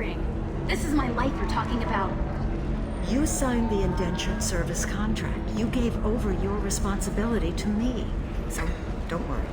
boring. This is my life you're talking about. You signed the indentured service contract. You gave over your responsibility to me. So, don't worry.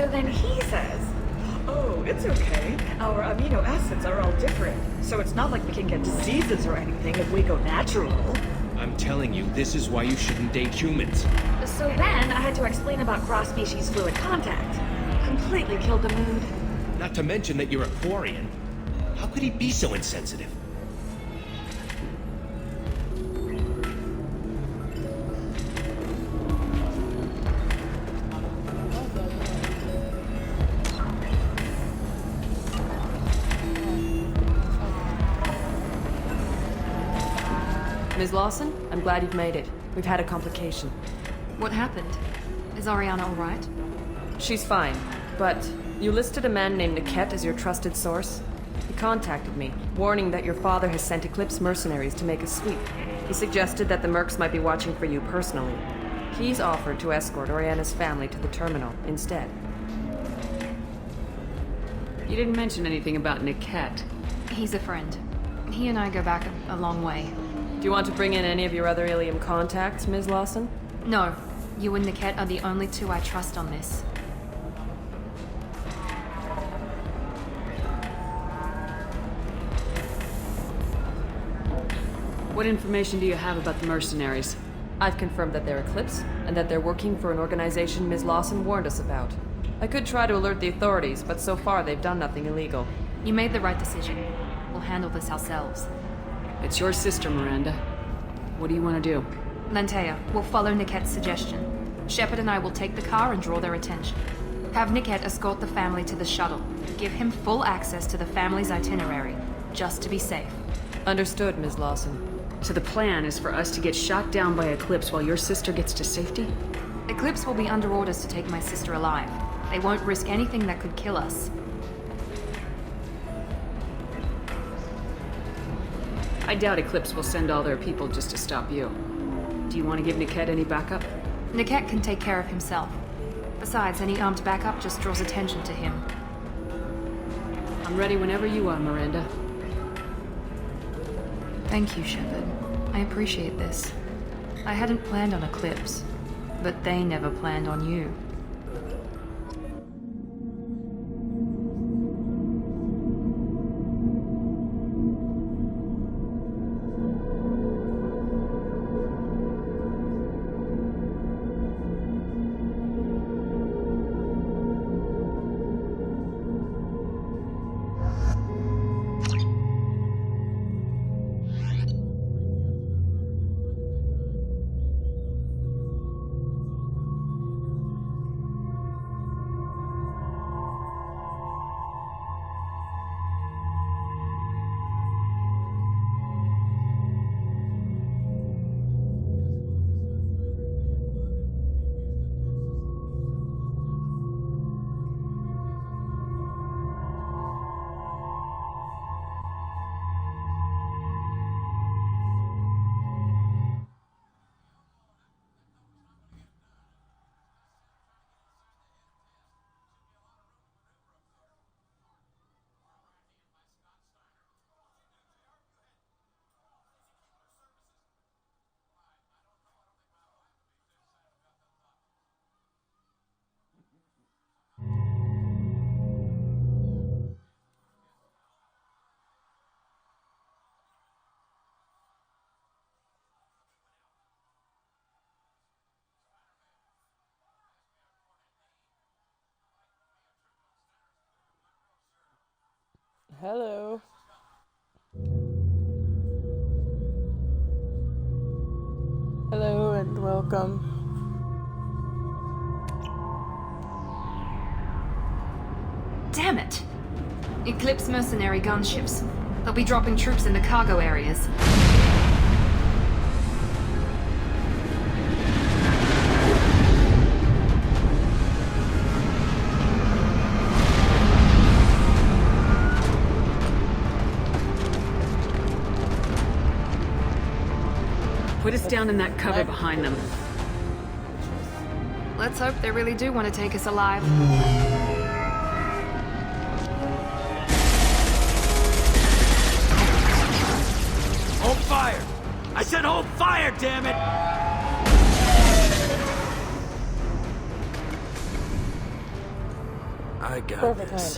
So then he says, oh, it's okay. Our amino acids are all different. So it's not like we can get diseases or anything if we go natural. I'm telling you, this is why you shouldn't date humans. So then I had to explain about cross-species fluid contact. Completely killed the mood. Not to mention that you're a Quarian. How could he be so insensitive? Ms. Lawson, I'm glad you've made it. We've had a complication. What happened? Is Ariana alright? She's fine, but you listed a man named Niket as your trusted source. He contacted me, warning that your father has sent Eclipse mercenaries to make a sweep. He suggested that the Mercs might be watching for you personally. He's offered to escort Oriana's family to the terminal instead. You didn't mention anything about Niket. He's a friend. He and I go back a long way. Do you want to bring in any of your other Ilium contacts, Ms. Lawson? No. You and Niket are the only two I trust on this. What information do you have about the mercenaries? I've confirmed that they're Eclipse, and that they're working for an organization Ms. Lawson warned us about. I could try to alert the authorities, but so far they've done nothing illegal. You made the right decision. We'll handle this ourselves. It's your sister, Miranda. What do you want to do? Lantea, we'll follow Niket's suggestion. Shepard and I will take the car and draw their attention. Have Niket escort the family to the shuttle. Give him full access to the family's itinerary, just to be safe. Understood, Ms. Lawson. So the plan is for us to get shot down by Eclipse while your sister gets to safety? Eclipse will be under orders to take my sister alive. They won't risk anything that could kill us. I doubt Eclipse will send all their people just to stop you. Do you want to give Niket any backup? Niket can take care of himself. Besides, any armed backup just draws attention to him. I'm ready whenever you are, Miranda. Thank you, Shepard. I appreciate this. I hadn't planned on Eclipse, but they never planned on you. Hello. Hello and welcome. Eclipse mercenary gunships. They'll be dropping troops in the cargo areas. Put us down in that cover behind them. Let's hope they really do want to take us alive. Hold fire! I said hold fire, damn it! I got this.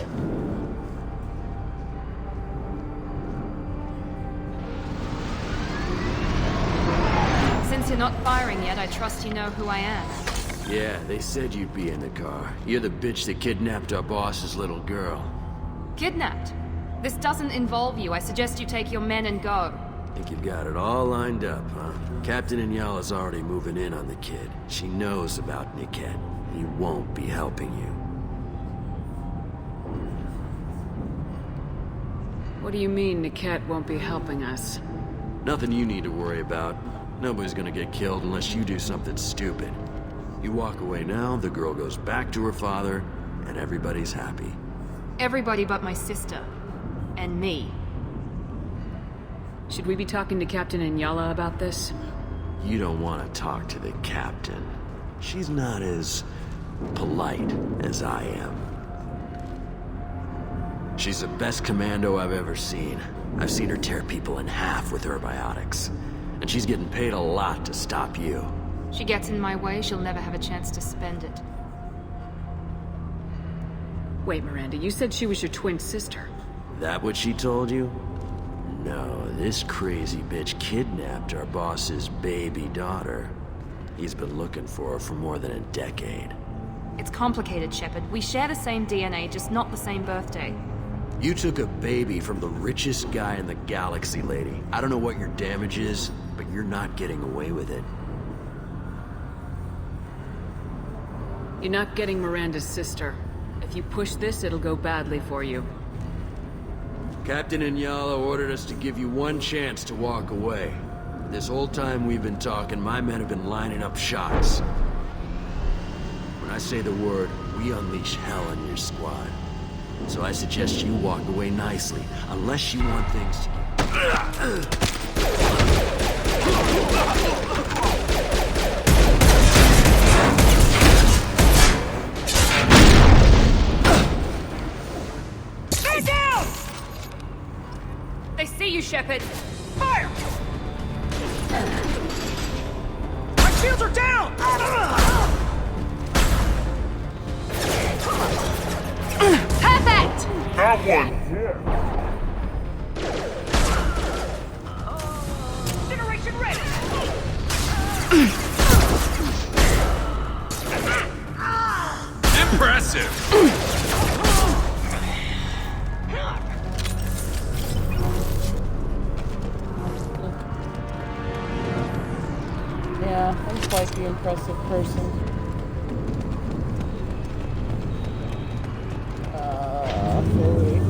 Since you're not firing yet, I trust you know who I am. Yeah, they said you'd be in the car. You're the bitch that kidnapped our boss's little girl. Kidnapped? This doesn't involve you. I suggest you take your men and go. Think you've got it all lined up, huh? Captain Inyala's already moving in on the kid. She knows about Niket. He won't be helping you. What do you mean Niket won't be helping us? Nothing you need to worry about. Nobody's gonna get killed unless you do something stupid. You walk away now, the girl goes back to her father, and everybody's happy. Everybody but my sister. And me. Should we be talking to Captain Inyala about this? You don't want to talk to the captain. She's not as polite as I am. She's the best commando I've ever seen. I've seen her tear people in half with herbiotics. And she's getting paid a lot to stop you. She gets in my way, she'll never have a chance to spend it. Wait, Miranda, you said she was your twin sister. That what she told you? No, this crazy bitch kidnapped our boss's baby daughter. He's been looking for her for more than a decade. It's complicated, Shepard. We share the same DNA, just not the same birthday. You took a baby from the richest guy in the galaxy, lady. I don't know what your damage is, but you're not getting away with it. You're not getting Miranda's sister. If you push this, it'll go badly for you. Captain Inyala ordered us to give you one chance to walk away. This whole time we've been talking, my men have been lining up shots. When I say the word, we unleash hell on your squad. So I suggest you walk away nicely, unless you want things to get... They see you, Shepard! Fire! My shields are down! Perfect! That one! Generation ready! Impressive! Yeah, I'm quite the impressive person. Fully.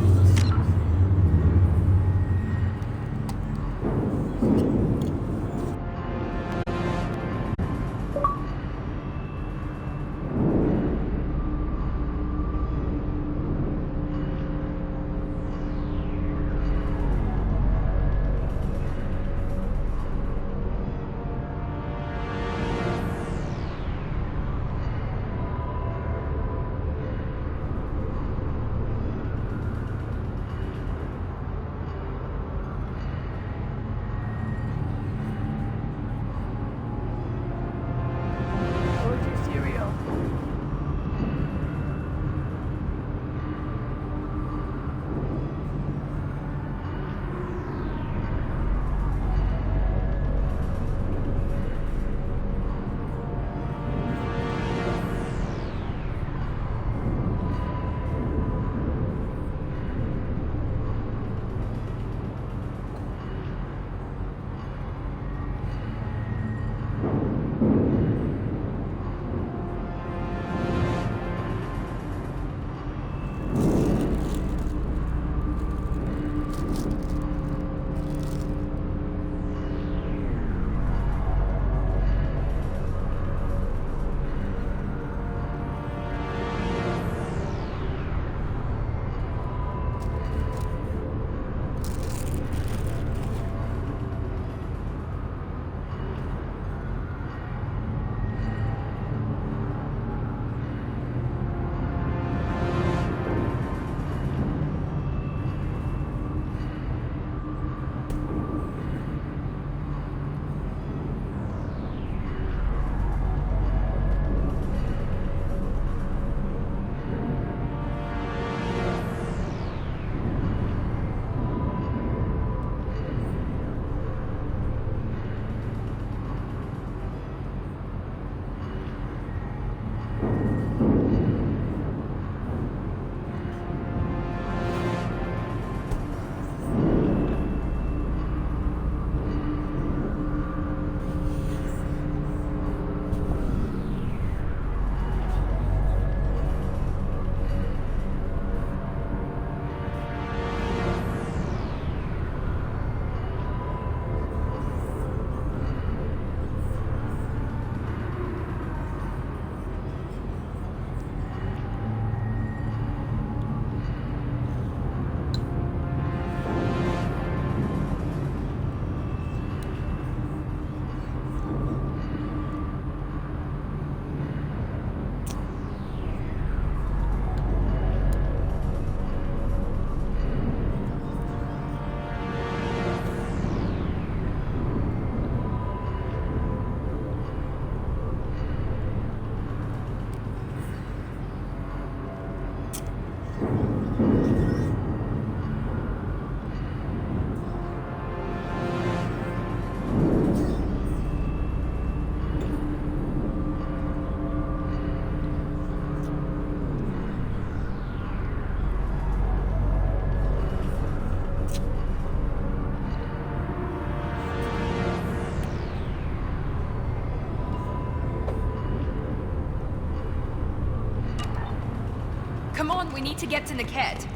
Come on, we need to get to Niket.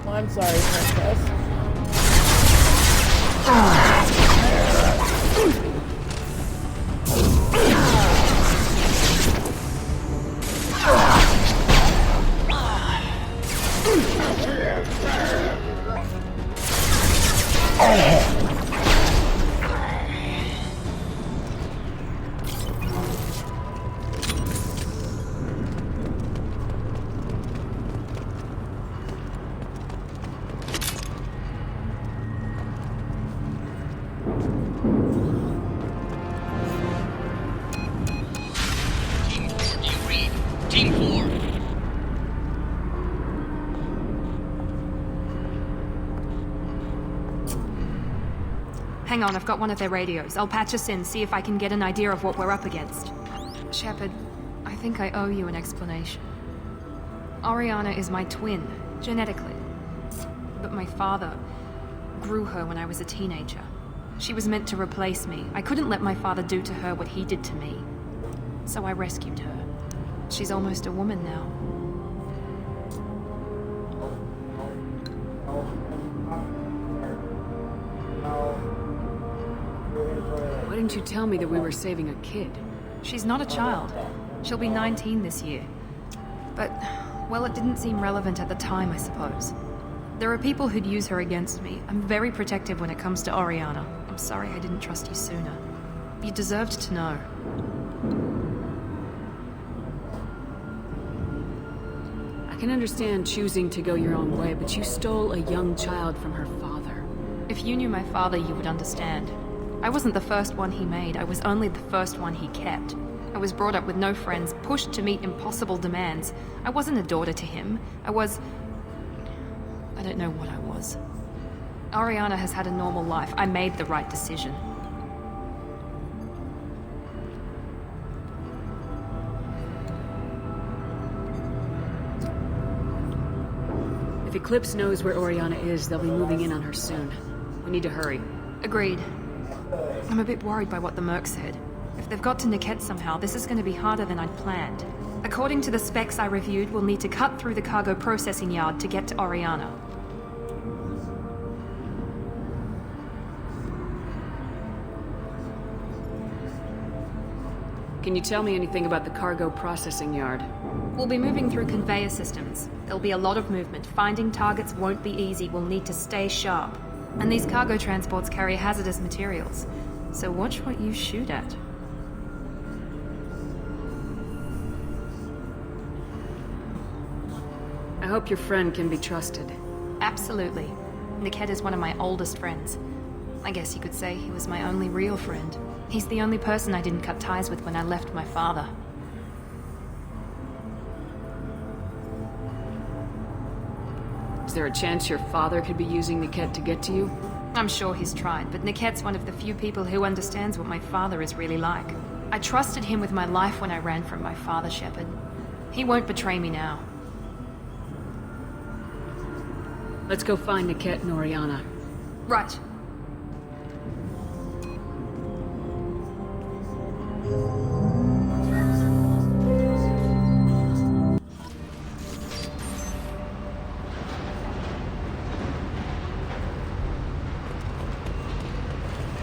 I'm sorry, princess. Team 4. Hang on, I've got one of their radios. I'll patch us in, see if I can get an idea of what we're up against. Shepard, I think I owe you an explanation. Oriana is my twin, genetically. But my father grew her when I was a teenager. She was meant to replace me. I couldn't let my father do to her what he did to me. So I rescued her. She's almost a woman now. Why didn't you tell me that we were saving a kid? She's not a child. She'll be 19 this year. But, well, it didn't seem relevant at the time, I suppose. There are people who'd use her against me. I'm very protective when it comes to Oriana. I'm sorry I didn't trust you sooner. You deserved to know. I can understand choosing to go your own way, but you stole a young child from her father. If you knew my father, you would understand. I wasn't the first one he made. I was only the first one he kept. I was brought up with no friends, pushed to meet impossible demands. I wasn't a daughter to him. I don't know what I was. Oriana has had a normal life. I made the right decision. If Eclipse knows where Oriana is, they'll be moving in on her soon. We need to hurry. Agreed. I'm a bit worried by what the Merc said. If they've got to Niket somehow, this is going to be harder than I'd planned. According to the specs I reviewed, we'll need to cut through the cargo processing yard to get to Oriana. Can you tell me anything about the cargo processing yard? We'll be moving through conveyor systems. There'll be a lot of movement. Finding targets won't be easy. We'll need to stay sharp. And these cargo transports carry hazardous materials. So watch what you shoot at. I hope your friend can be trusted. Absolutely. Niket is one of my oldest friends. I guess you could say he was my only real friend. He's the only person I didn't cut ties with when I left my father. Is there a chance your father could be using Niket to get to you? I'm sure he's tried, but Niket's one of the few people who understands what my father is really like. I trusted him with my life when I ran from my father, Shepard. He won't betray me now. Let's go find Niket and Oriana. Right.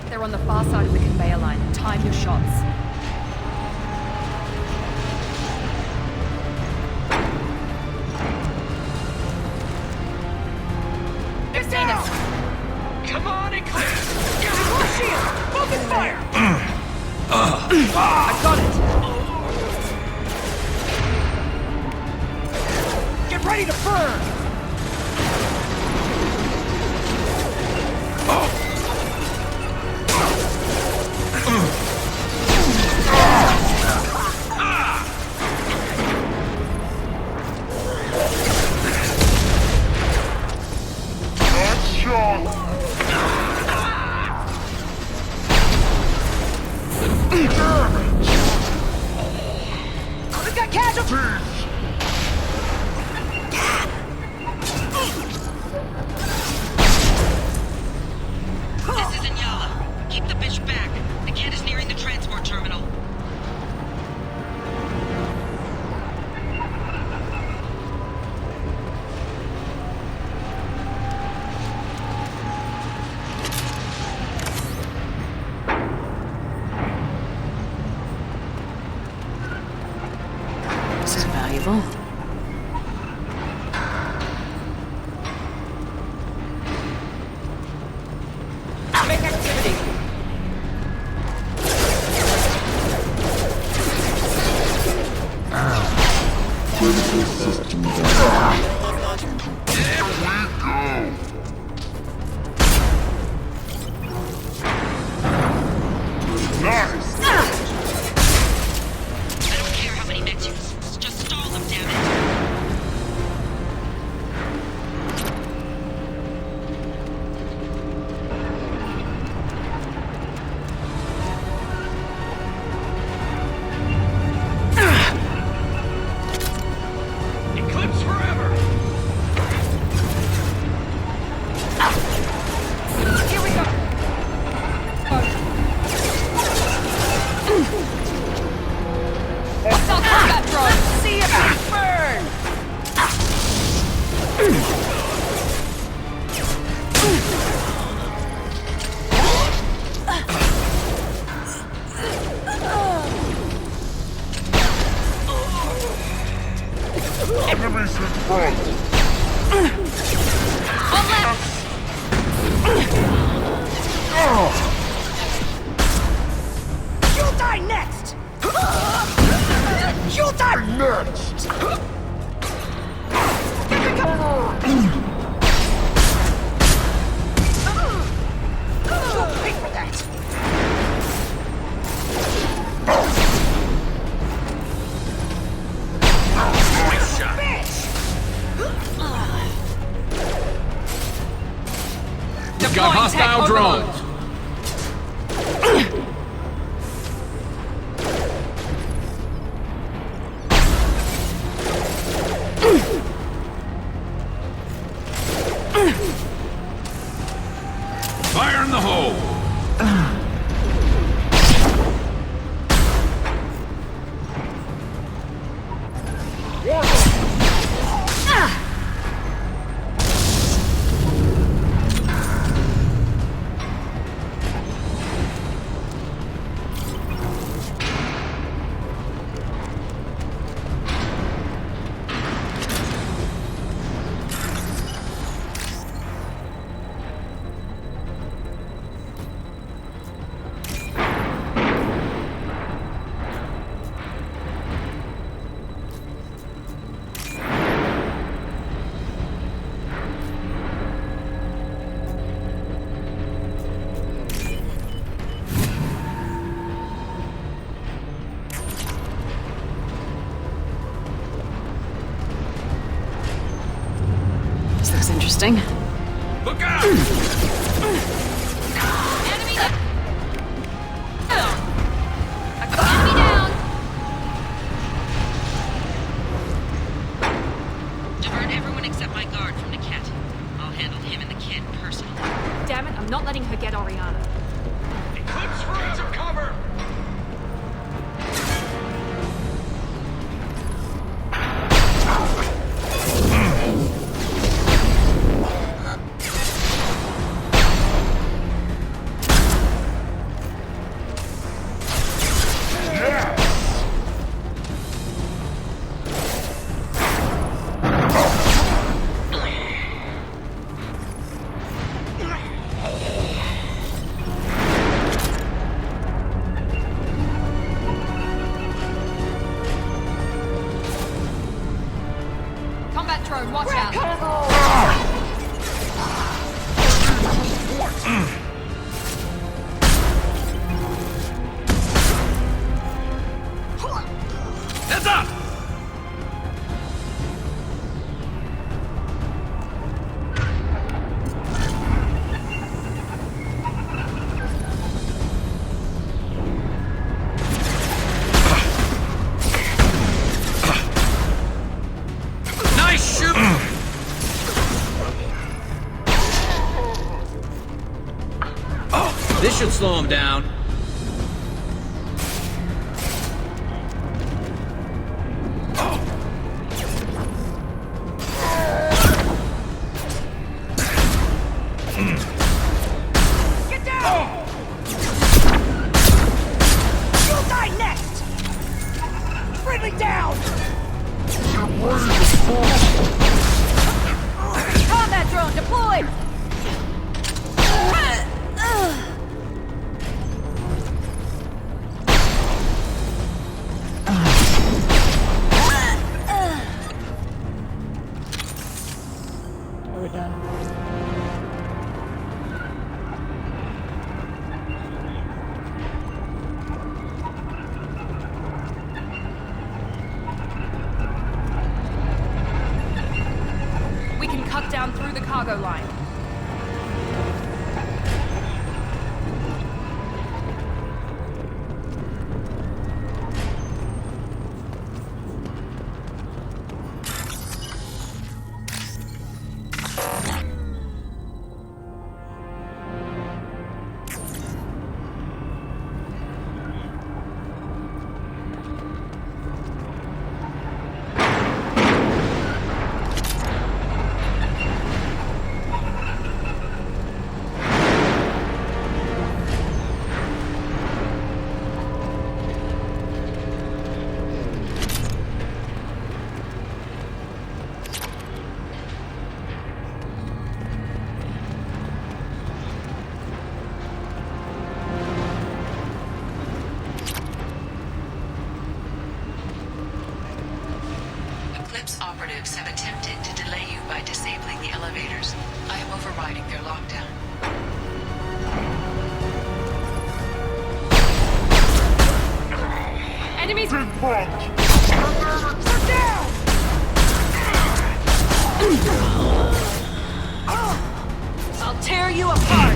They're on the far side of the conveyor line. Time your shots. They've seen us! Come on, Eclipse! More shield! Focus fire! I got it! Get ready to burn! We've got casualties! careful. Make activity. I don't care how many mechs you use. Just stall them, damn it. Eclipse forever! Here we go. Hostile combat drone. See ya. Burn. Enemies in front! On left. You'll die next! You'll die Next! You'll pay for that! Nice shot. Got hostile drones! Fire in the hole! This looks interesting. Look out! Enemy down. Enemy down. Divert everyone except my guard from Niket. I'll handle him and the kid personally. Damn it! I'm not letting her get Oriana. Eclipse forever! Cover! Combat drone, watch out. Heads up! Nice shoot! This should slow him down. Get down! You'll die next! Friendly down! Eclipse operatives have attempted to delay you by disabling the elevators. I am overriding their lockdown. Enemies! In front! I'll tear you apart!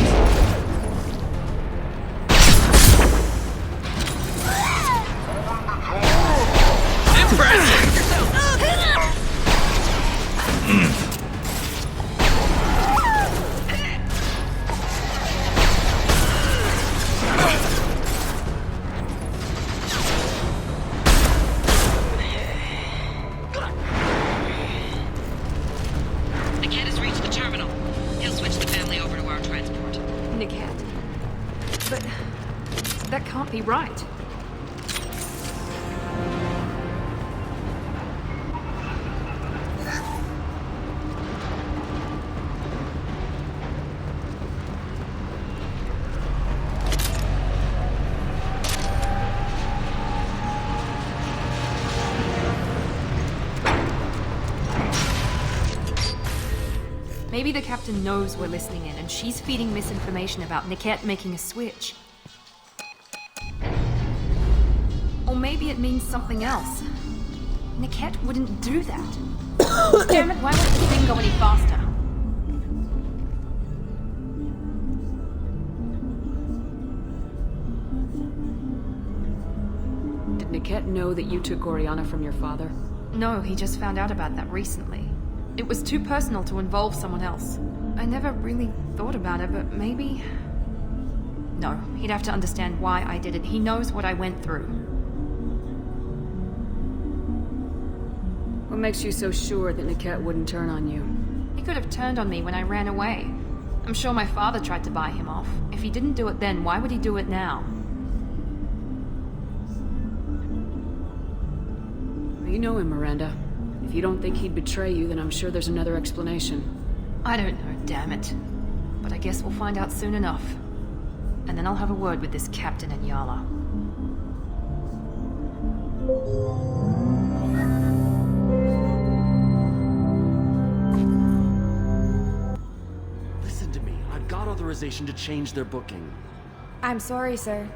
Niket has reached the terminal. He'll switch the family over to our transport. Niket. But that can't be right. Maybe the captain knows we're listening in, and she's feeding misinformation about Niket making a switch. Or maybe it means something else. Niket wouldn't do that. Damn it, why won't the thing go any faster? Did Niket know that you took Oriana from your father? No, he just found out about that recently. It was too personal to involve someone else. I never really thought about it, but maybe... No, he'd have to understand why I did it. He knows what I went through. What makes you so sure that Niket wouldn't turn on you? He could have turned on me when I ran away. I'm sure my father tried to buy him off. If he didn't do it then, why would he do it now? You know him, Miranda. If you don't think he'd betray you, then I'm sure there's another explanation. I don't know, damn it. But I guess we'll find out soon enough. And then I'll have a word with this captain and Yala. Listen to me. I've got authorization to change their booking. I'm sorry, sir.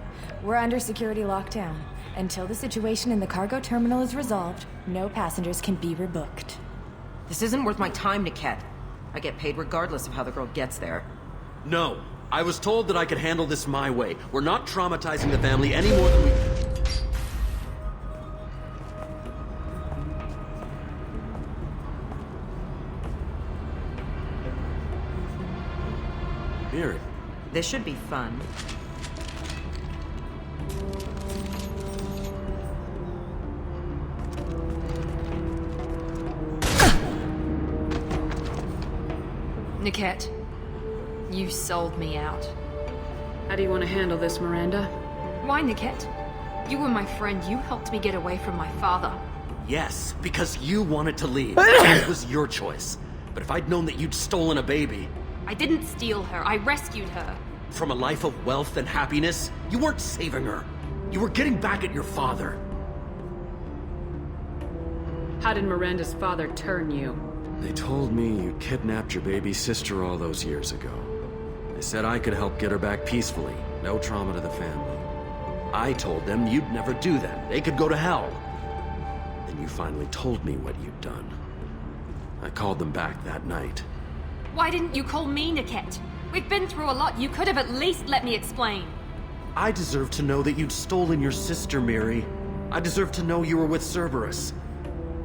We're under security lockdown. Until the situation in the cargo terminal is resolved, no passengers can be rebooked. This isn't worth my time, Niket. I get paid regardless of how the girl gets there. No. I was told that I could handle this my way. We're not traumatizing the family any more than we... Miri. This should be fun. Niket, you sold me out. How do you want to handle this, Miranda? Why, Niket? You were my friend. You helped me get away from my father. Yes, because you wanted to leave. It was your choice. But if I'd known that you'd stolen a baby... I didn't steal her. I rescued her. From a life of wealth and happiness, you weren't saving her. You were getting back at your father. How did Miranda's father turn you? They told me you kidnapped your baby sister all those years ago. They said I could help get her back peacefully. No trauma to the family. I told them you'd never do that. They could go to hell. Then you finally told me what you'd done. I called them back that night. Why didn't you call me, Niket? We've been through a lot. You could have at least let me explain. I deserve to know that you'd stolen your sister, Miri. I deserve to know you were with Cerberus.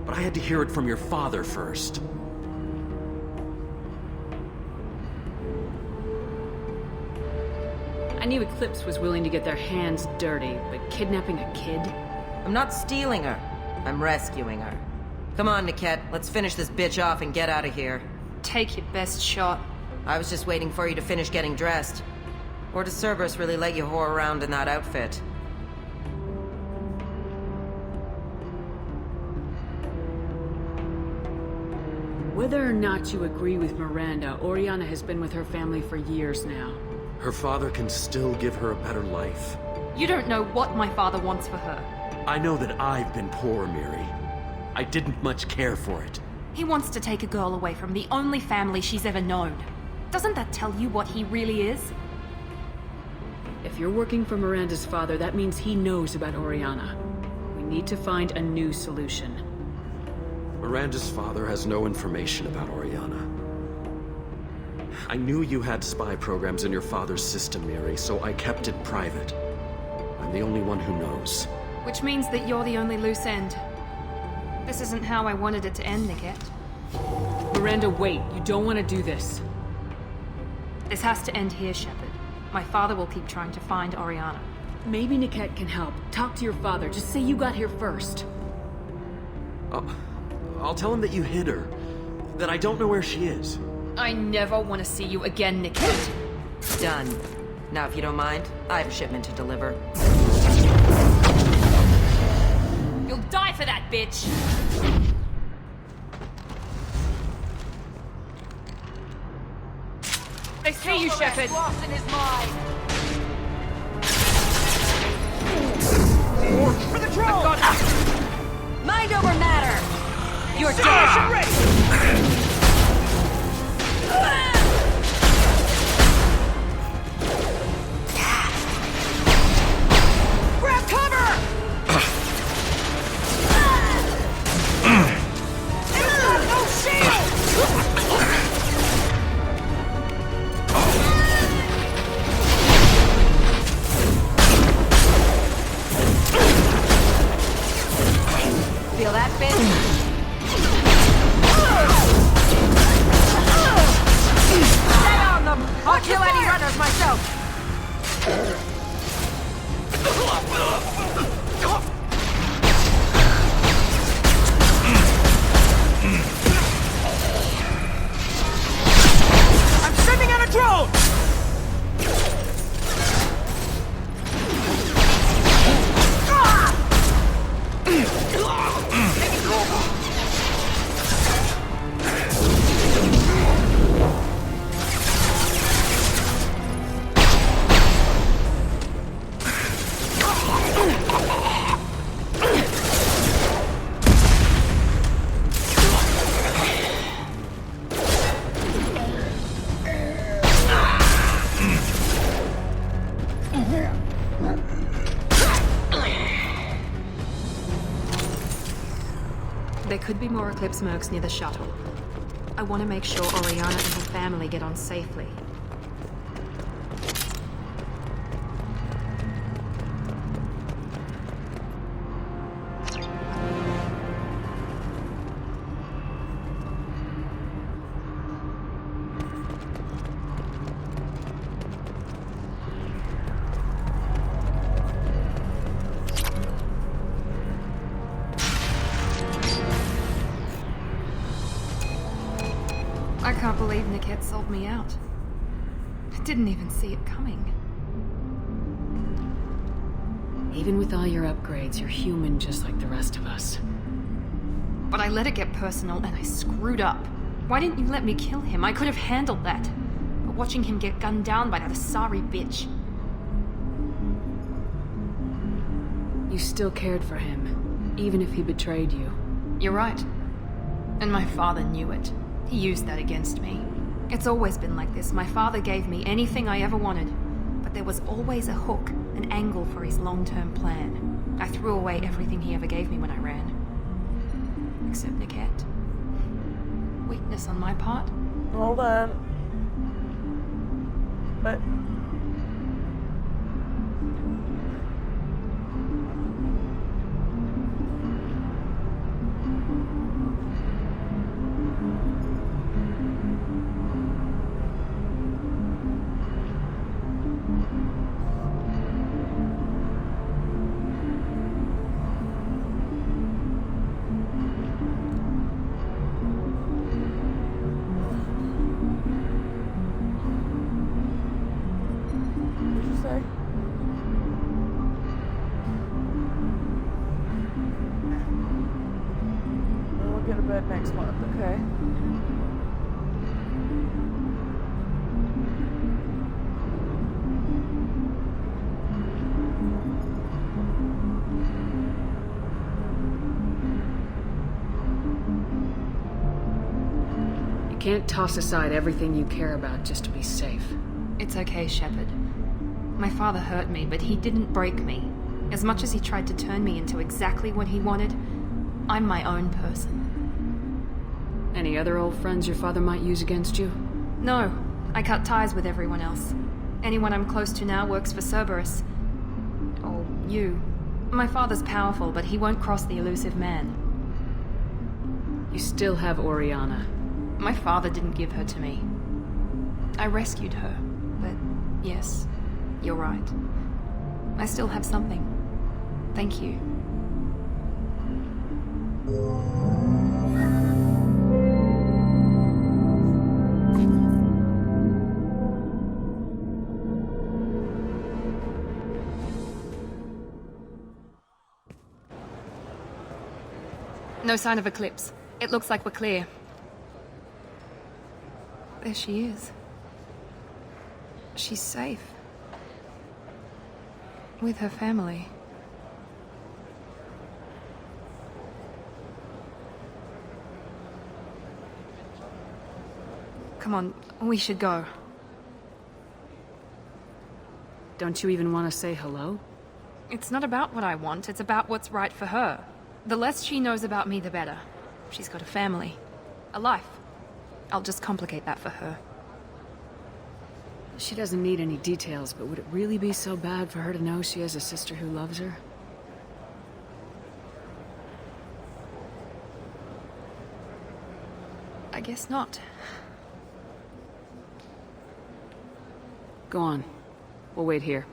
But I had to hear it from your father first. I knew Eclipse was willing to get their hands dirty, but kidnapping a kid? I'm not stealing her. I'm rescuing her. Come on, Niket. Let's finish this bitch off and get out of here. Take your best shot. I was just waiting for you to finish getting dressed. Or does Cerberus really let you whore around in that outfit? Whether or not you agree with Miranda, Oriana has been with her family for years now. Her father can still give her a better life. You don't know what my father wants for her. I know that I've been poor, Miri. I didn't much care for it. He wants to take a girl away from the only family she's ever known. Doesn't that tell you what he really is? If you're working for Miranda's father, that means he knows about Oriana. We need to find a new solution. Miranda's father has no information about Oriana. I knew you had spy programs in your father's system, Mary, so I kept it private. I'm the only one who knows. Which means that you're the only loose end. This isn't how I wanted it to end, Niket. Miranda, wait. You don't want to do this. This has to end here, Shepard. My father will keep trying to find Oriana. Maybe Niket can help. Talk to your father. Just say you got here first. I'll tell him that you hid her. That I don't know where she is. I never want to see you again, Niket. Done. Now, if you don't mind, I have a shipment to deliver. You'll die for that, bitch! They see you, Shepard! Lost in his mind. For the drone! Mind over matter! You're dead! Grab cover! It's got no shield! Feel that, bitch? Stay on them! I'll kill any runners myself! I'm sending out a drone! There could be more Eclipse mercs near the shuttle. I want to make sure Oriana and her family get on safely. I can't believe Niket sold me out. I didn't even see it coming. Even with all your upgrades, you're human just like the rest of us. But I let it get personal and I screwed up. Why didn't you let me kill him? I could have handled that. But watching him get gunned down by that Asari bitch. You still cared for him, even if he betrayed you. You're right. And my father knew it. He used that against me. It's always been like this. My father gave me anything I ever wanted, but there was always a hook, an angle for his long-term plan. I threw away everything he ever gave me when I ran. Except Niket. Weakness on my part. Hold on. But... We'll get a bed next month, okay? can't toss aside everything you care about just to be safe. It's okay, Shepard. My father hurt me, but he didn't break me. As much as he tried to turn me into exactly what he wanted, I'm my own person. Any other old friends your father might use against you? No, I cut ties with everyone else. Anyone I'm close to now works for Cerberus. Or you. My father's powerful, but he won't cross the elusive man. You still have Oriana. My father didn't give her to me. I rescued her, but yes, you're right. I still have something. Thank you. No sign of Eclipse. It looks like we're clear. There she is. She's safe. With her family. Come on, we should go. Don't you even want to say hello? It's not about what I want, it's about what's right for her. The less she knows about me, the better. She's got a family. A life. I'll just complicate that for her. She doesn't need any details, but would it really be so bad for her to know she has a sister who loves her? I guess not. Go on. We'll wait here.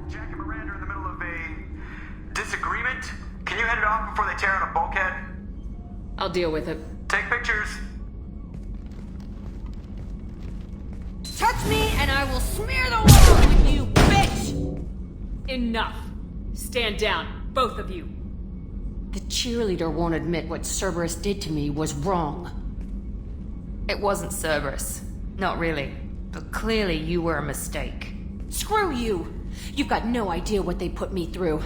Jack and Miranda are in the middle of a disagreement. Can you head it off before they tear out a bulkhead? I'll deal with it. Take pictures. Touch me and I will smear the world with you, bitch! Enough. Stand down, both of you. The cheerleader won't admit what Cerberus did to me was wrong. It wasn't Cerberus. Not really. But clearly you were a mistake. Screw you! You've got no idea what they put me through.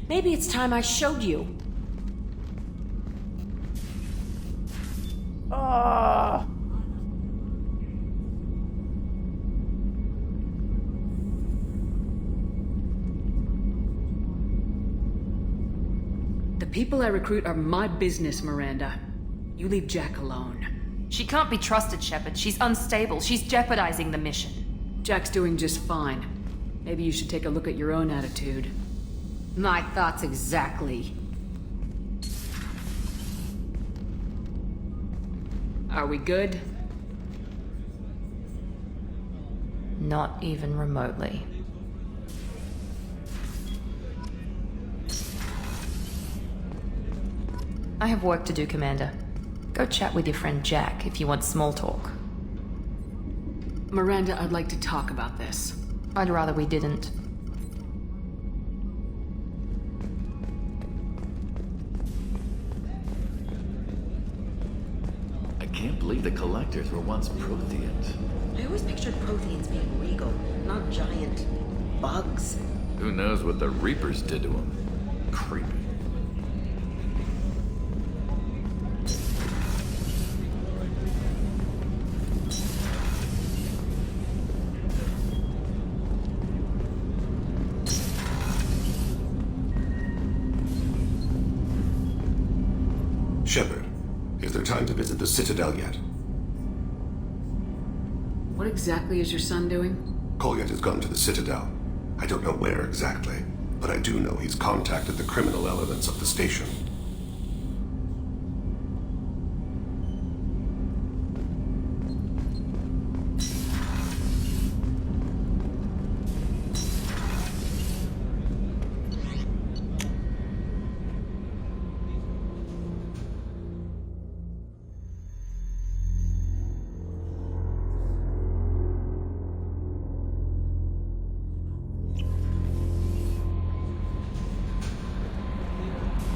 Maybe it's time I showed you. The people I recruit are my business, Miranda. You leave Jack alone. She can't be trusted, Shepard. She's unstable. She's jeopardizing the mission. Jack's doing just fine. Maybe you should take a look at your own attitude. My thoughts exactly. Are we good? Not even remotely. I have work to do, Commander. Go chat with your friend Jack if you want small talk. Miranda, I'd like to talk about this. I'd rather we didn't. I can't believe the Collectors were once Protheans. I always pictured Protheans being regal, not giant bugs. Who knows what the Reapers did to them? Creepy. Shepard, is there time to visit the Citadel yet? What What exactly is your son doing? Kolyat has gone to the Citadel. I don't know where exactly, but I do know he's contacted the criminal elements of the station.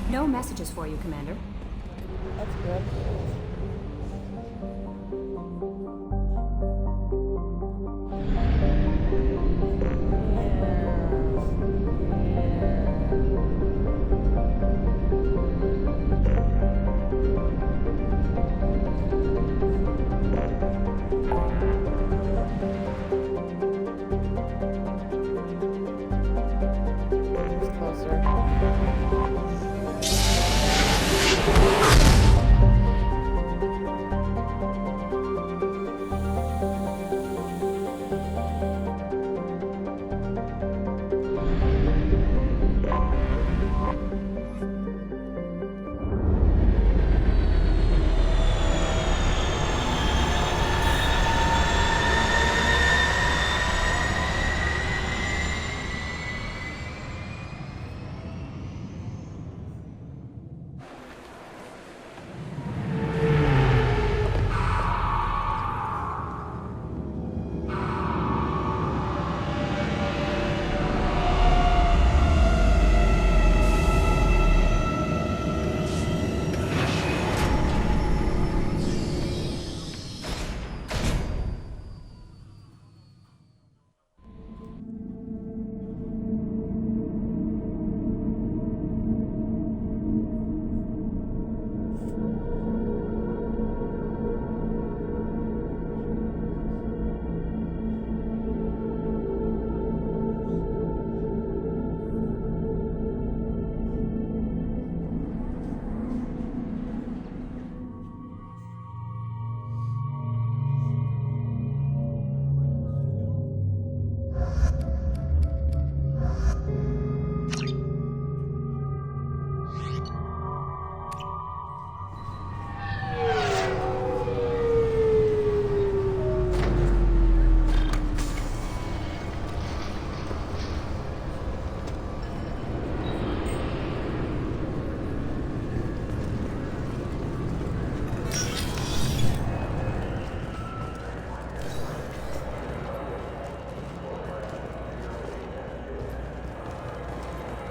No messages for you, Commander. That's good. It's closer.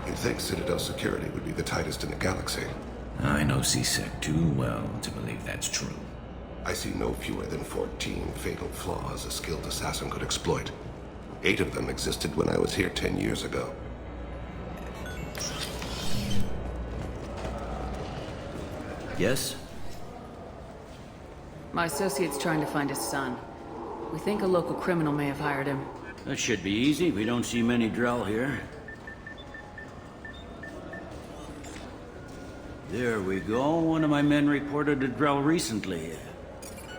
You'd think Citadel security would be the tightest in the galaxy. I know C-Sec too well to believe that's true. I see no fewer than 14 fatal flaws a skilled assassin could exploit. 8 of them existed when I was here 10 years ago. Yes? My associate's trying to find his son. We think a local criminal may have hired him. That should be easy. We don't see many Drell here. There we go. One of my men reported a Drell recently.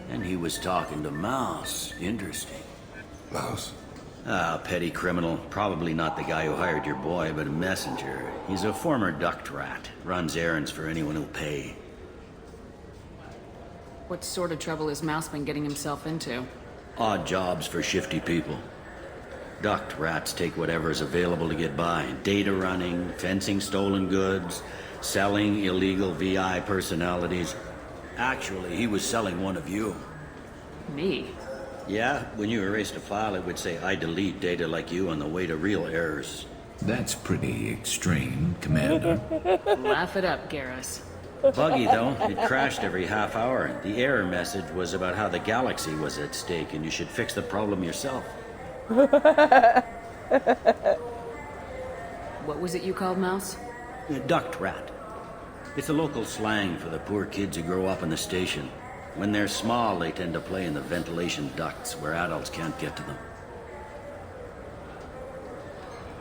And he was talking to Mouse. Interesting. Mouse? Ah, petty criminal. Probably not the guy who hired your boy, but a messenger. He's a former duct rat. Runs errands for anyone who'll pay. What sort of trouble has Mouse been getting himself into? Odd jobs for shifty people. Duct rats take whatever is available to get by. Data running, fencing stolen goods, selling illegal VI personalities. Actually, he was selling one of you. Me? Yeah, when you erased a file, it would say, I delete data like you on the way to real errors. That's pretty extreme, Commander. Laugh it up, Garrus. Buggy, though. It crashed every half hour. The error message was about how the galaxy was at stake, and you should fix the problem yourself. What was it you called Mouse? A duct rat. It's a local slang for the poor kids who grow up in the station. When they're small, they tend to play in the ventilation ducts where adults can't get to them.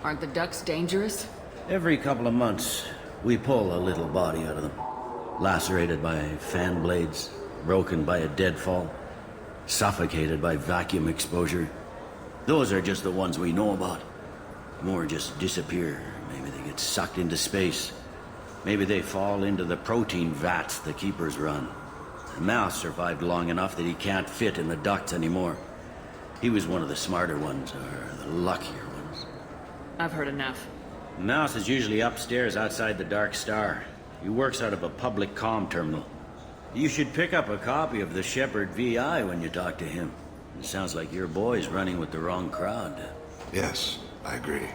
Aren't the ducts dangerous? Every couple of months, we pull a little body out of them. Lacerated by fan blades, broken by a deadfall. suffocated by vacuum exposure. Those are just the ones we know about. More just disappear. Maybe they get sucked into space. Maybe they fall into the protein vats the Keepers run. The mouse survived long enough that he can't fit in the ducts anymore. He was one of the smarter ones, or the luckier ones. I've heard enough. The mouse is usually upstairs outside the Dark Star. He works out of a public comm terminal. You should pick up a copy of the Shepherd VI when you talk to him. It sounds like your boy's running with the wrong crowd. Yes, I agree.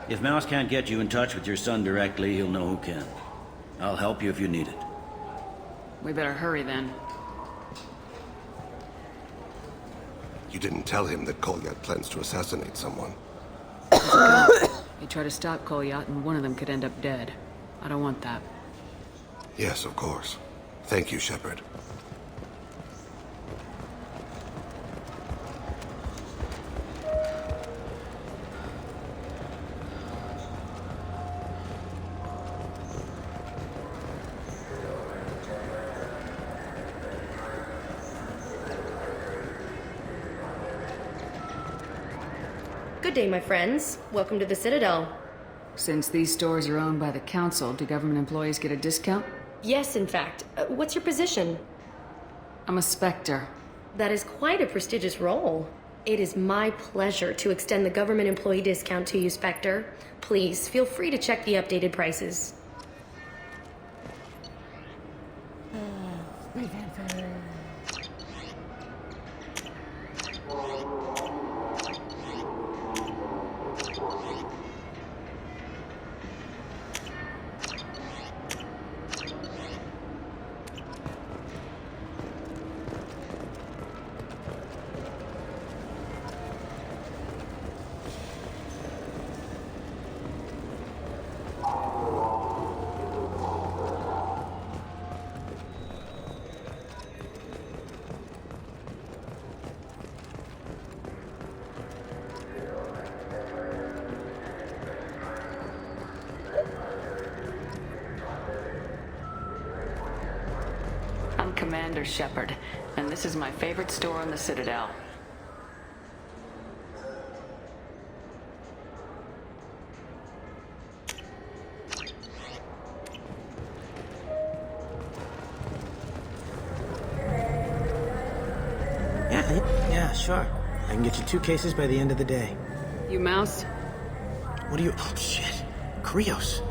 If Mouse can't get you in touch with your son directly, he'll know who can. I'll help you if you need it. We better hurry then. You didn't tell him that Kolyat plans to assassinate someone. They try to stop Kolyat and one of them could end up dead. I don't want that. Yes, of course. Thank you, Shepard. Good day, my friends. Welcome to the Citadel. Since these stores are owned by the Council, do government employees get a discount? Yes, in fact. What's your position? I'm a Spectre. That is quite a prestigious role. It is my pleasure to extend the government employee discount to you, Spectre. Please, feel free to check the updated prices. I'm Commander Shepard, and this is my favorite store in the Citadel. Yeah, sure. I can get you 2 cases by the end of the day. You Mouse? What do you... Oh, shit. Krios.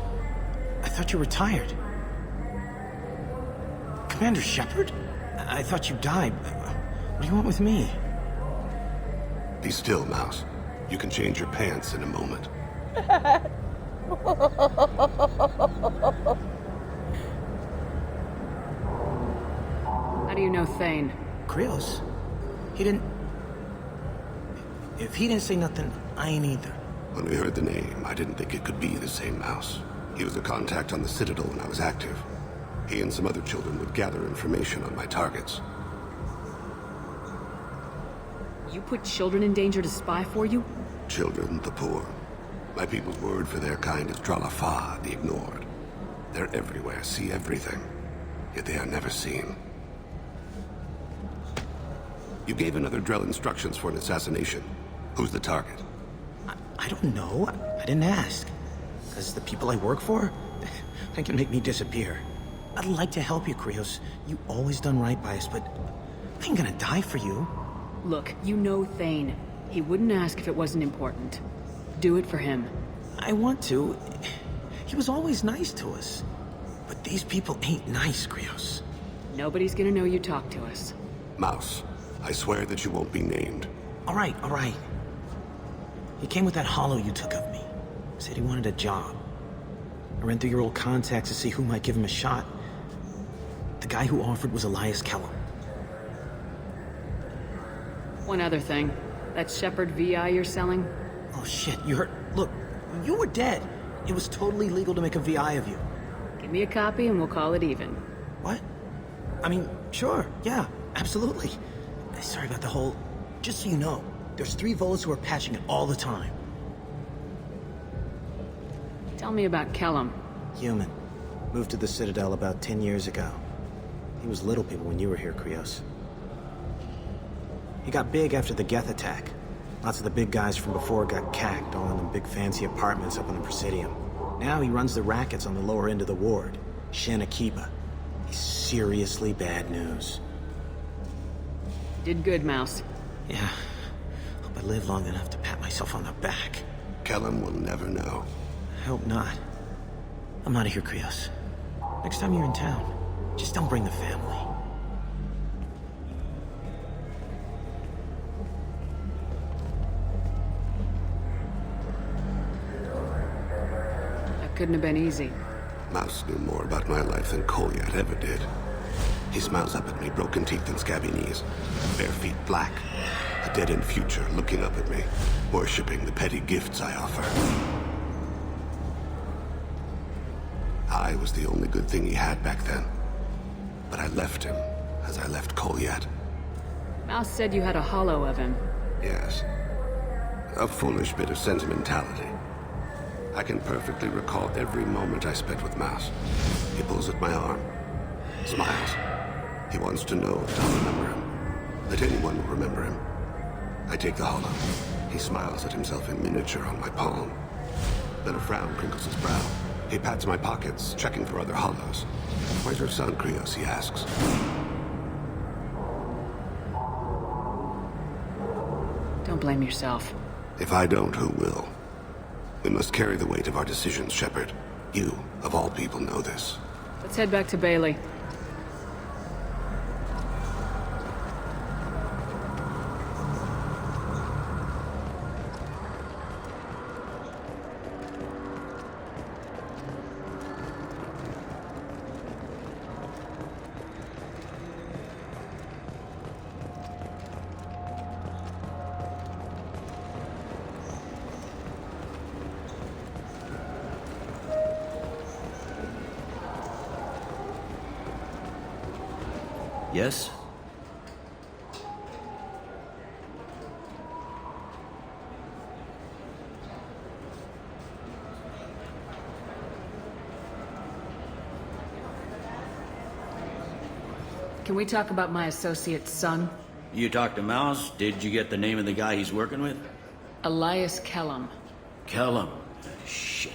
I thought you retired. Commander Shepard? I thought you died. What do you want with me? Be still, Mouse. You can change your pants in a moment. How do you know Thane? Krios? He didn't... If he didn't say nothing, I ain't either. When we heard the name, I didn't think it could be the same Mouse. He was a contact on the Citadel when I was active. He and some other children would gather information on my targets. You put children in danger to spy for you? Children, the poor. My people's word for their kind is Dralafa, the ignored. They're everywhere, see everything. Yet they are never seen. You gave another Drell instructions for an assassination. Who's the target? I don't know. I didn't ask. Because the people I work for, they can make me disappear. I'd like to help you, Krios. You always done right by us, but I ain't gonna die for you. Look, you know Thane. He wouldn't ask if it wasn't important. Do it for him. I want to. He was always nice to us. But these people ain't nice, Krios. Nobody's gonna know you talked to us. Mouse, I swear that you won't be named. All right. He came with that hollow you took of me. Said he wanted a job. I ran through your old contacts to see who might give him a shot. The guy who offered was Elias Kellum. One other thing. That Shepherd VI you're selling? Oh shit, you heard... Look, you were dead. It was totally legal to make a VI of you. Give me a copy and we'll call it even. What? I mean, sure, yeah, absolutely. Sorry about the whole... Just so you know, there's 3 Volas who are patching it all the time. Tell me about Kellum. Human. Moved to the Citadel about 10 years ago. He was Little People when you were here, Krios. He got big after the Geth attack. Lots of the big guys from before got cacked, all in them big fancy apartments up on the Presidium. Now he runs the rackets on the lower end of the ward, Shanakiba. He's seriously bad news. Did good, Mouse. Yeah. Hope I live long enough to pat myself on the back. Kellum will never know. I hope not. I'm out of here, Krios. Next time you're in town, just don't bring the family. That couldn't have been easy. Mouse knew more about my life than Kolyat ever did. He smiles up at me, broken teeth and scabby knees, bare feet black, a dead-end future looking up at me, worshipping the petty gifts I offer. I was the only good thing he had back then, but I left him as I left Kolyat. Mouse said you had a hollow of him. Yes. A foolish bit of sentimentality. I can perfectly recall every moment I spent with Mouse. He pulls at my arm, smiles. He wants to know that I'll remember him, that anyone will remember him. I take the hollow. He smiles at himself in miniature on my palm. Then a frown crinkles his brow. He pats my pockets, checking for other hollows. Where's your son, Krios? He asks. Don't blame yourself. If I don't, who will? We must carry the weight of our decisions, Shepard. You, of all people, know this. Let's head back to Bailey. Yes? Can we talk about my associate's son? You talked to Mouse? Did you get the name of the guy he's working with? Elias Kellum. Kellum. Shit.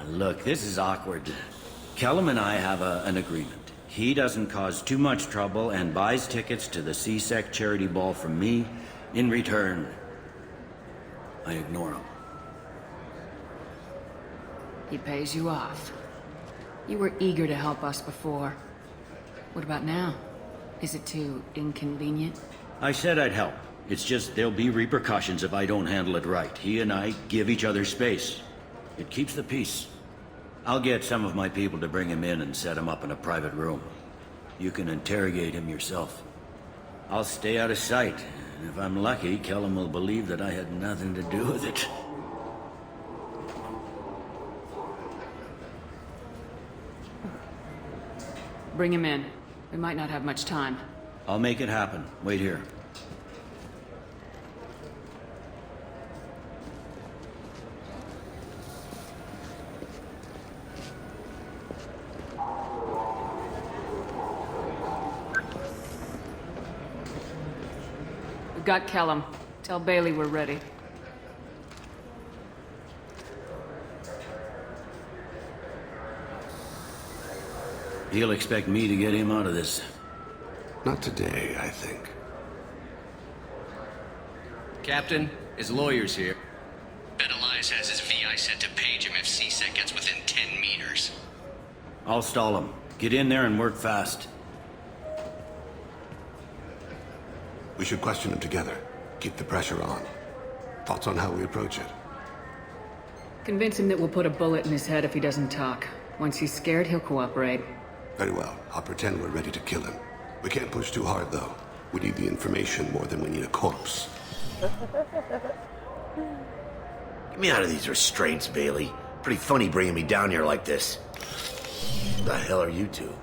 Look, this is awkward. Kellum and I have an agreement. He doesn't cause too much trouble and buys tickets to the C-Sec charity ball from me. In return, I ignore him. He pays you off. You were eager to help us before. What about now? Is it too inconvenient? I said I'd help. It's just there'll be repercussions if I don't handle it right. He and I give each other space. It keeps the peace. I'll get some of my people to bring him in and set him up in a private room. You can interrogate him yourself. I'll stay out of sight, and if I'm lucky, Kellum will believe that I had nothing to do with it. Bring him in. We might not have much time. I'll make it happen. Wait here. We've got Kellum. Tell Bailey we're ready. He'll expect me to get him out of this. Not today, I think. Captain, his lawyer's here. Bet Elias has his VI set to page him if C-Sec gets within 10 meters. I'll stall him. Get in there and work fast. We should question him together. Keep the pressure on. Thoughts on how we approach it? Convince him that we'll put a bullet in his head if he doesn't talk. Once he's scared, he'll cooperate. Very well. I'll pretend we're ready to kill him. We can't push too hard, though. We need the information more than we need a corpse. Get me out of these restraints, Bailey. Pretty funny bringing me down here like this. What the hell are you two?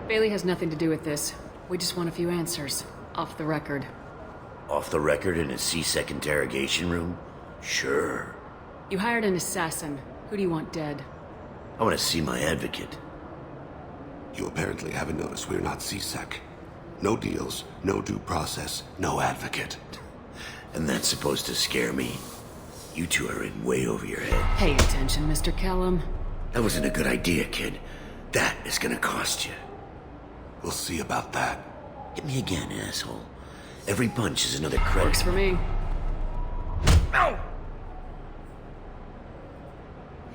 Bailey has nothing to do with this. We just want a few answers. Off the record. Off the record in a C-Sec interrogation room? Sure. You hired an assassin. Who do you want dead? I want to see my advocate. You apparently haven't noticed we're not C-Sec. No deals, no due process, no advocate. And that's supposed to scare me? You two are in way over your head. Pay attention, Mr. Kellum. That wasn't a good idea, kid. That is gonna cost you. We'll see about that. Hit me again, asshole. Every punch is another credit. Works for me. Ow!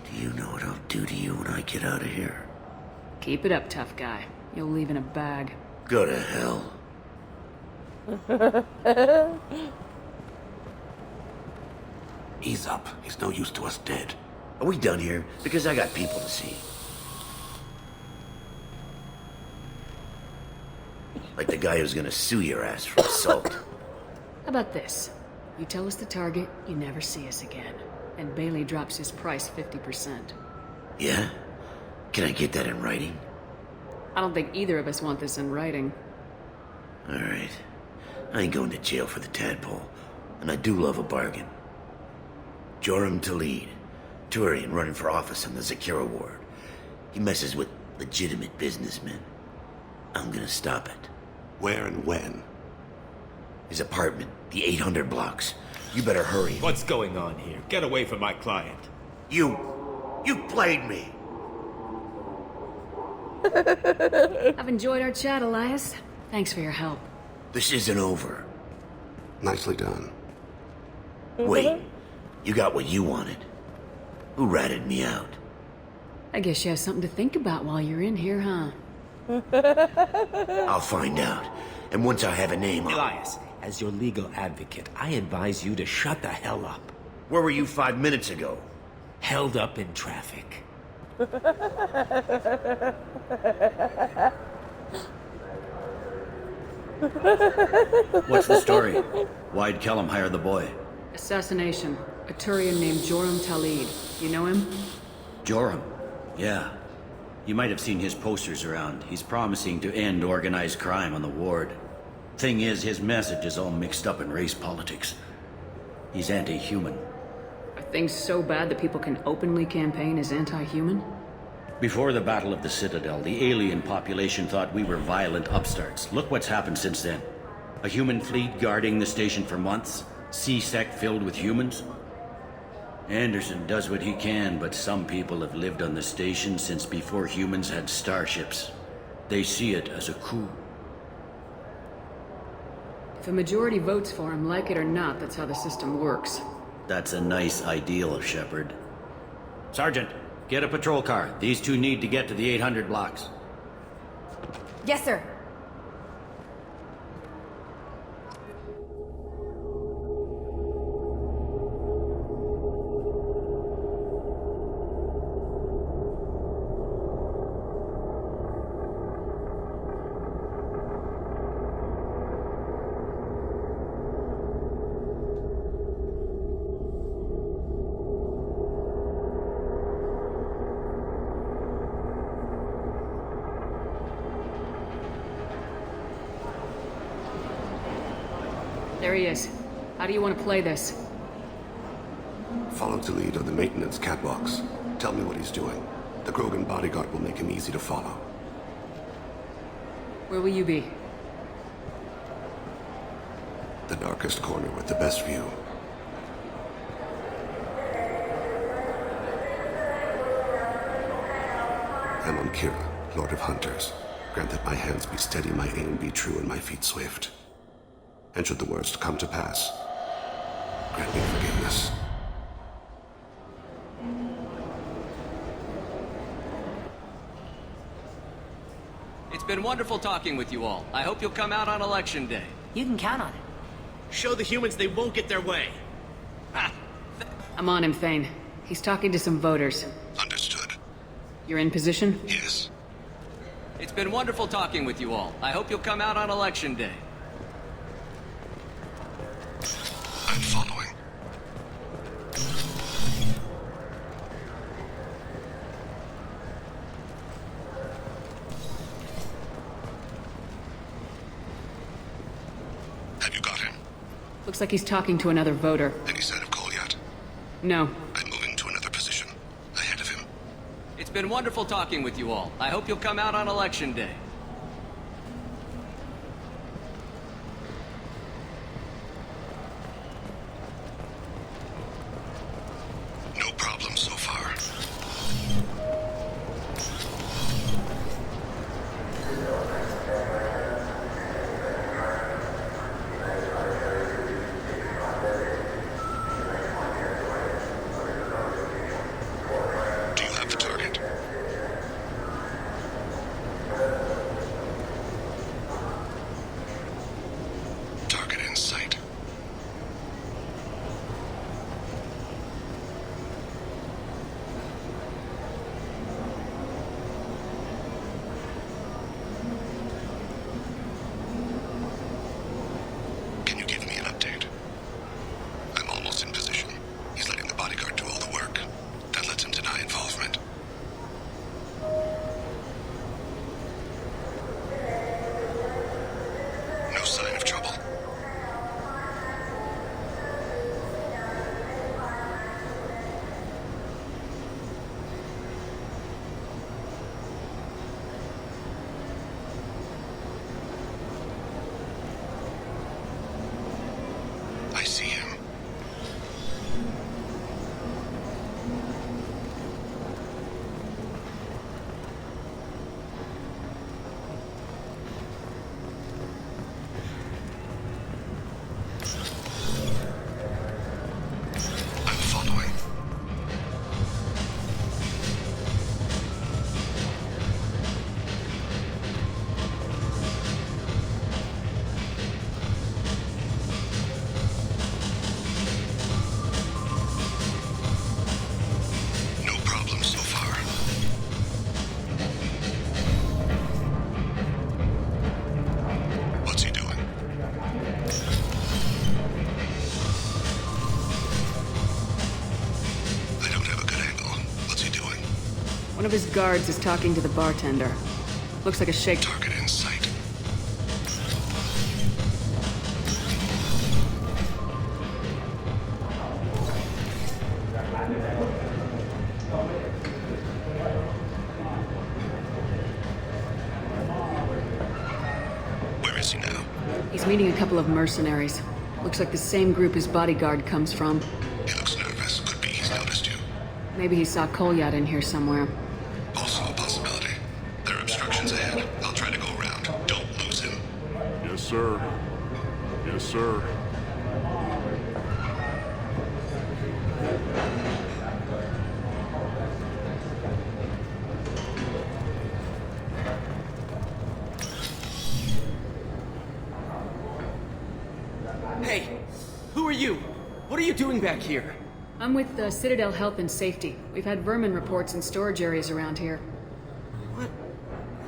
Do you know what I'll do to you when I get out of here? Keep it up, tough guy. You'll leave in a bag. Go to hell. Ease up. He's no use to us dead. Are we done here? Because I got people to see. Like the guy who's gonna sue your ass for assault. How about this? You tell us the target, you never see us again. And Bailey drops his price 50%. Yeah? Can I get that in writing? I don't think either of us want this in writing. Alright. I ain't going to jail for the tadpole. And I do love a bargain. Joram Talid. Turian running for office on the Zakira ward. He messes with legitimate businessmen. I'm gonna stop it. Where and when? His apartment, the 800 blocks. You better hurry. What's going on here? Get away from my client. You played me. I've enjoyed our chat, Elias. Thanks for your help. This isn't over. Nicely done. Wait, you got what you wanted. Who ratted me out? I guess you have something to think about while you're in here, huh? I'll find out. And once I have a name, Elias, as your legal advocate, I advise you to shut the hell up. Where were you 5 minutes ago? Held up in traffic. What's the story? Why'd Kellum hire the boy? Assassination. A Turian named Joram Talid. You know him? Joram? Yeah. You might have seen his posters around. He's promising to end organized crime on the ward. Thing is, his message is all mixed up in race politics. He's anti-human. Are things so bad that people can openly campaign as anti-human? Before the Battle of the Citadel, the alien population thought we were violent upstarts. Look what's happened since then. A human fleet guarding the station for months. C-Sec filled with humans. Anderson does what he can, but some people have lived on the station since before humans had starships. They see it as a coup. If a majority votes for him, like it or not, that's how the system works. That's a nice ideal, Shepard. Sergeant, get a patrol car. These two need to get to the 800 blocks. Yes, sir. There he is. How do you want to play this? Follow Talid on the maintenance catwalks. Tell me what he's doing. The Krogan bodyguard will make him easy to follow. Where will you be? The darkest corner with the best view. I'm on Kira, Lord of Hunters. Grant that my hands be steady, my aim be true, and my feet swift. And should the worst come to pass, grant me forgiveness. It's been wonderful talking with you all. I hope you'll come out on Election Day. You can count on it. Show the humans they won't get their way. I'm on him, Thane. He's talking to some voters. Understood. You're in position? Yes. It's been wonderful talking with you all. I hope you'll come out on Election Day. I'm following. Looks like he's talking to another voter. Any sign of Cole yet? No. I'm moving to another position. Ahead of him. It's been wonderful talking with you all. I hope you'll come out on Election Day. No problem so far. Do you have the target? Target in sight. Can you give me an update? I'm almost in position. He's letting the bodyguard do all the work. That lets him deny involvement. No sign of trouble. I see him. I'm following. No problem so far. What's he doing? I don't have a good angle. What's he doing? One of his guards is talking to the bartender. Looks like a shake. Target in sight. Where is he now? He's meeting a couple of mercenaries. Looks like the same group his bodyguard comes from. He looks nervous. Could be he's noticed you. Maybe he saw Kolyat in here somewhere. Also a possibility. There are obstructions ahead. I'll try to go around. Don't lose him. Yes, sir. Yes, sir. Hey, who are you? What are you doing back here? I'm with the Citadel Health and Safety. We've had vermin reports in storage areas around here. What?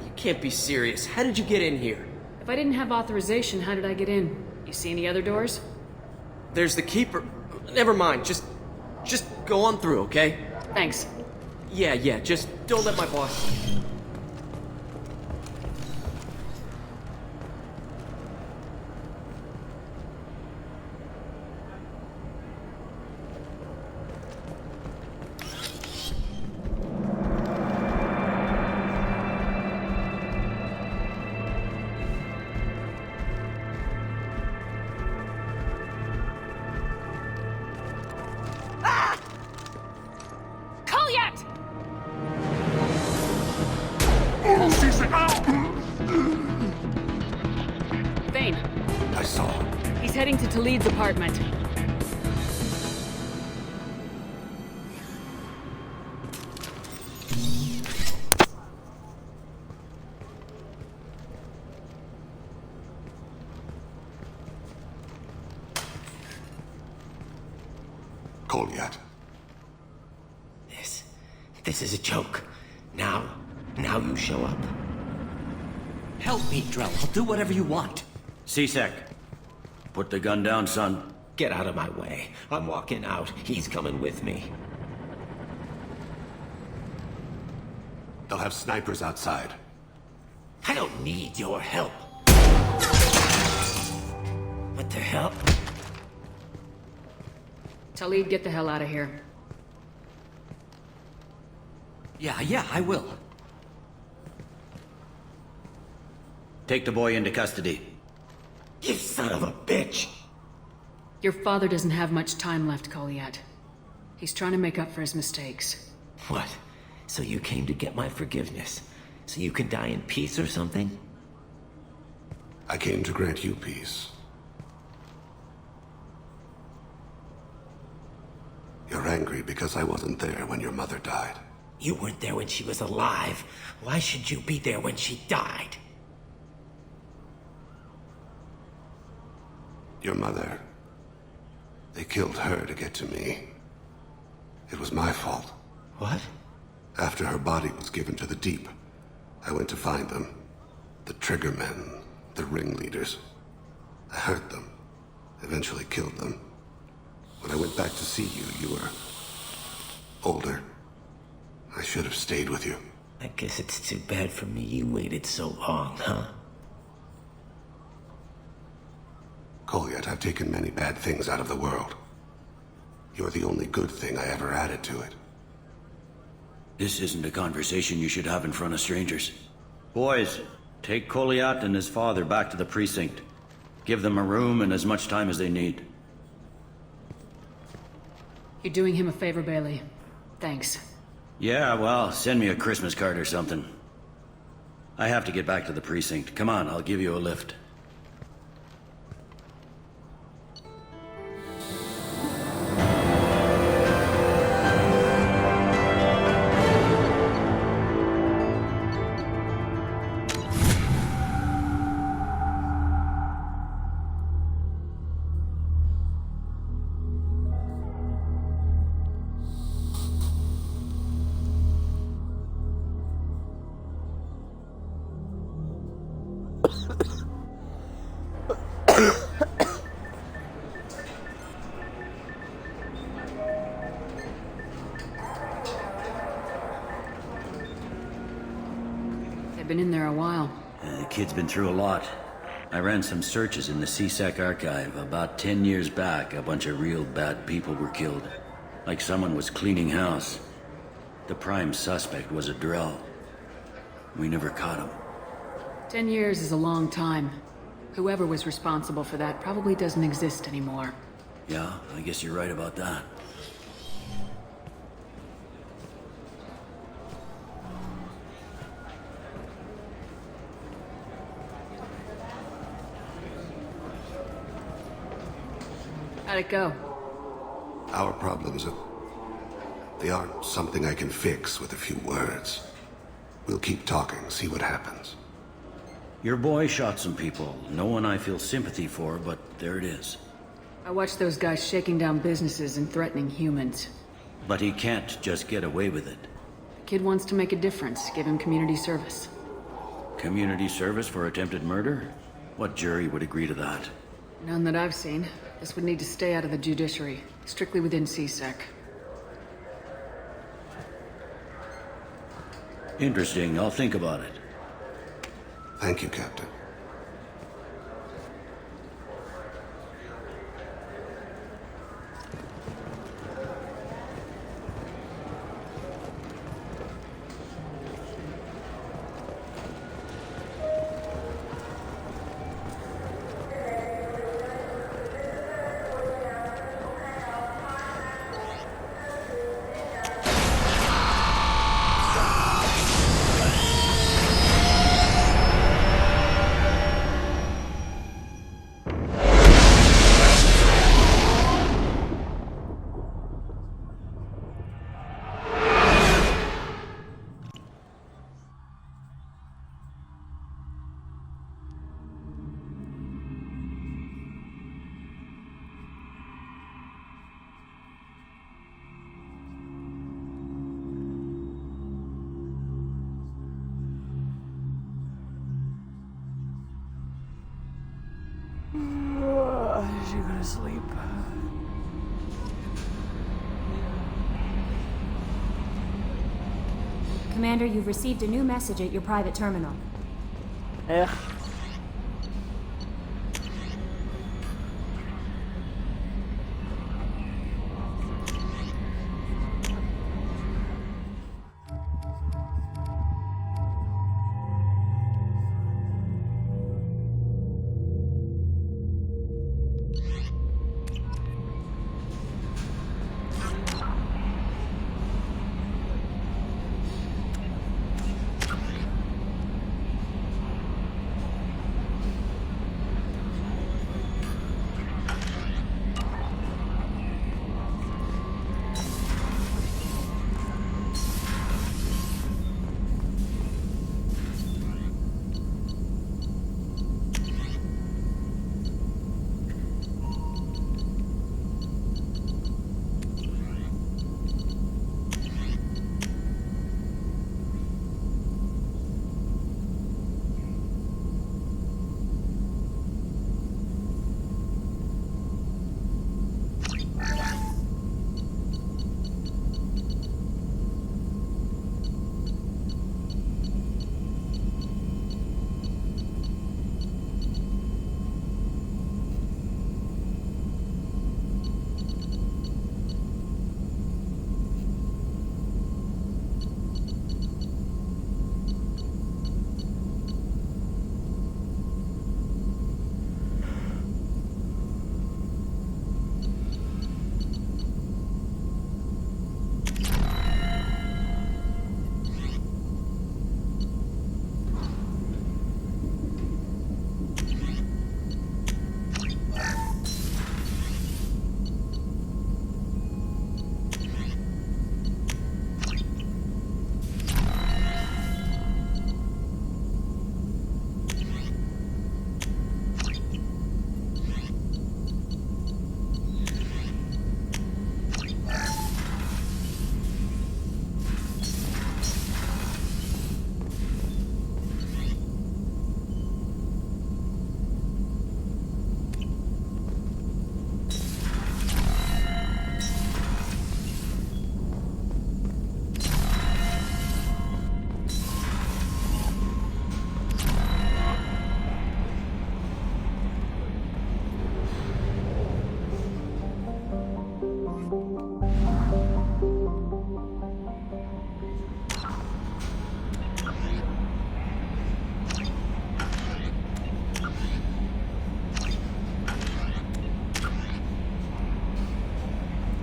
You can't be serious. How did you get in here? If I didn't have authorization, how did I get in? You see any other doors? There's the keeper. Never mind. Just go on through, okay? Thanks. Yeah. Just don't let my boss see you. Kolyat! Vane. I saw him. He's heading to Talid's apartment. Kolyat. This is a joke. Now you show up. Help me, Drell. I'll do whatever you want. C-Sec. Put the gun down, son. Get out of my way. I'm walking out. He's coming with me. They'll have snipers outside. I don't need your help. What the hell? Talib, get the hell out of here. Yeah, I will. Take the boy into custody. You son of a bitch! Your father doesn't have much time left, Koliat. He's trying to make up for his mistakes. What? So you came to get my forgiveness? So you can die in peace or something? I came to grant you peace. You're angry because I wasn't there when your mother died. You weren't there when she was alive. Why should you be there when she died? Your mother. They killed her to get to me. It was my fault. What? After her body was given to the Deep, I went to find them. The Triggermen, the ringleaders. I hurt them, eventually killed them. When I went back to see you, you were older. I should have stayed with you. I guess it's too bad for me you waited so long, huh? Koliat, I've taken many bad things out of the world. You're the only good thing I ever added to it. This isn't a conversation you should have in front of strangers. Boys, take Koliat and his father back to the precinct. Give them a room and as much time as they need. You're doing him a favor, Bailey. Thanks. Yeah, well, send me a Christmas card or something. I have to get back to the precinct. Come on, I'll give you a lift. They've been in there a while. The kid's been through a lot. I ran some searches in the CSEC archive. About 10 years back, a bunch of real bad people were killed. Like someone was cleaning house. The prime suspect was a Drell. We never caught him. 10 years is a long time. Whoever was responsible for that probably doesn't exist anymore. Yeah, I guess you're right about that. How'd it go? Our problems, they aren't something I can fix with a few words. We'll keep talking, see what happens. Your boy shot some people. No one I feel sympathy for, but there it is. I watched those guys shaking down businesses and threatening humans. But he can't just get away with it. The kid wants to make a difference. Give him community service. Community service for attempted murder? What jury would agree to that? None that I've seen. This would need to stay out of the judiciary. Strictly within CSEC. Interesting. I'll think about it. Thank you, Captain. You're gonna sleep. Commander, you've received a new message at your private terminal. Ugh.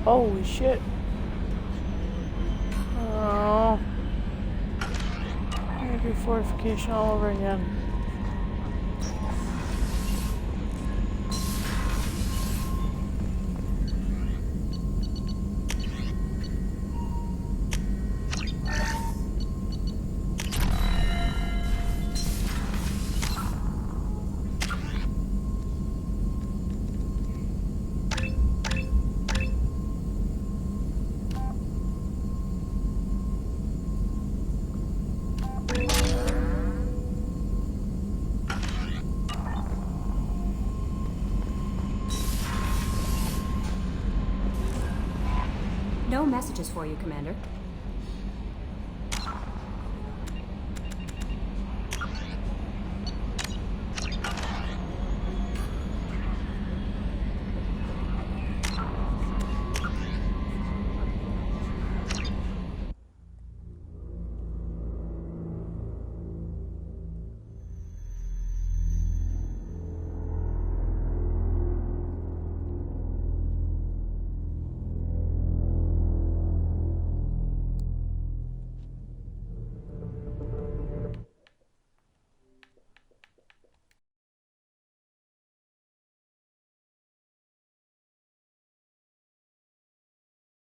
Holy shit. Oh. Maybe fortification all over again. No messages for you, Commander.